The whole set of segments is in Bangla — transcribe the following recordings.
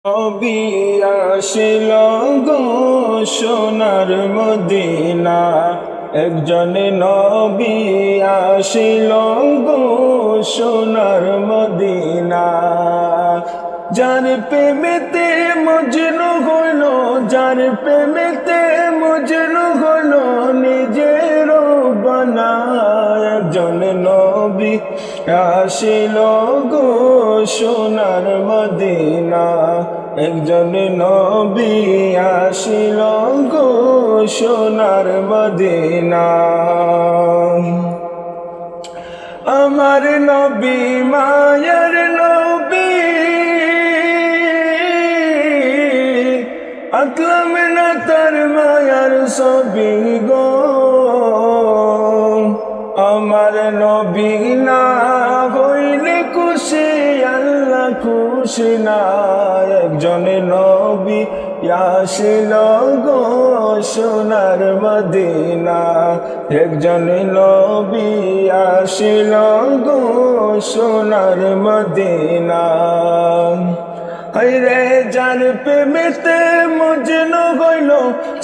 নবী আসিল গো সোনার মদিনা, একজন নবী আসিল গো সোনার মদিনা। যার প্রেমেতে মজনু হইল, যার প্রেমেতে মজনু হইল, নিজের বানায় একজন নবী আসিল গো সোনার মদিনা, একজন নবী আসিল গো সোনার মদিনা। আমার নবী মায়ের নবী, আতলাম না তার মায়ার ছবি গো। আমার নবী না হইলে খুশি আল্লাহ খুশি না, একজন নবী আসিল গো সোনার মদিনা, একজন নবী আসিল গো সোনার মদিনা। হায়রে যার প্রেমেতে মজনু হইল,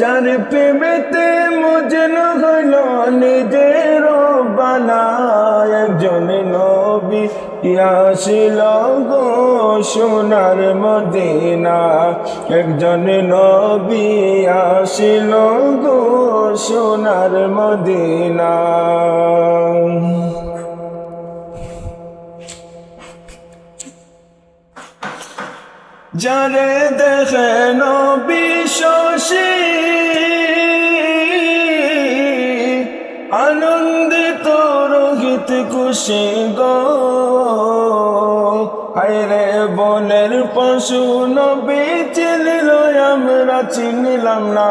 যার প্রেমেতে মজনু হইল, নিজের বানায় একজন নবী আসিল গো সোনার মদিনা, একজন নবী আসিল গো সোনার মদিনা। যারে দেখে নবী শশী আনন্দিত রোহিত খুশি গো। হায়রে বনের পশু নবী চিনিল আমরা চিনিলাম না,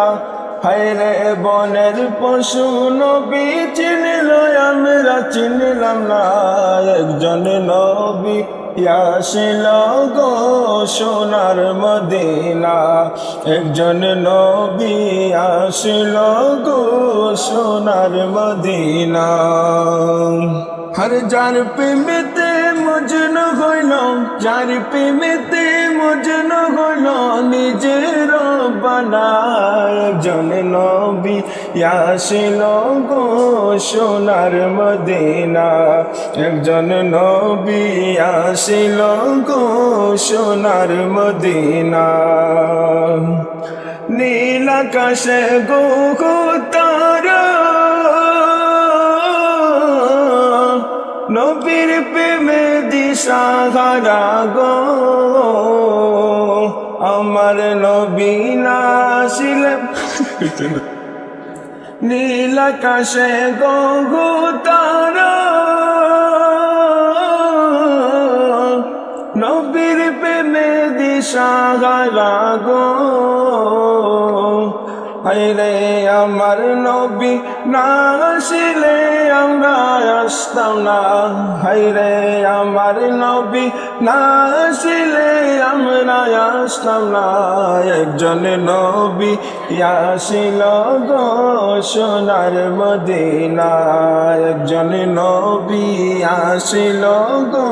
হায়রে বনের পশু নবী চিনিল আমরা চিনিলাম না, একজন নবী আসিল গো সোনার মদিনা, একজন নবী আসিল গো সোনার মদিনা। হর যার প্রেমেতে মজনু হইল, যার প্রেমেতে মজনু হইল, নিজের বানায় একজন নবী আসিল গো সোনার মদিনা, একজন নবী আসিল গো সোনার মদিনা। নীল আকাশে গো তারা নবীর প্রেমে দিশাহারা গো। আমার নবী না আসিলেন নীল আকাশে গো তারা, নবীর প্রেমে দিশাহারা গো। হায়রে আমার নবী না আসিলে আমরা আসতাম না, হায়রে আমার নবী না আসিলে আমরা আসতাম না, একজন নবী আসিল গো সোনার মদিনা, একজন নবী আসিল গো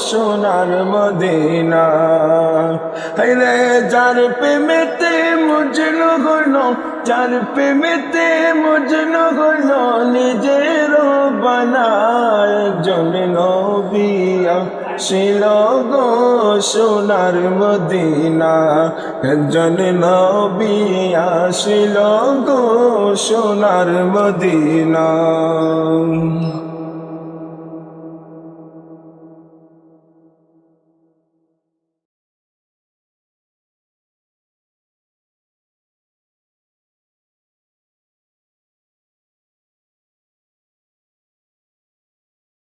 সোনার মদিনা। হায়রে যার প্রেমেতে মজনু হইল, যার প্রেমেতে মজনু হইল, নিজের বানায় একজন নবী আসিল গো সোনার মদিনা, একজন নবী আসিল গো সোনার মদিনা।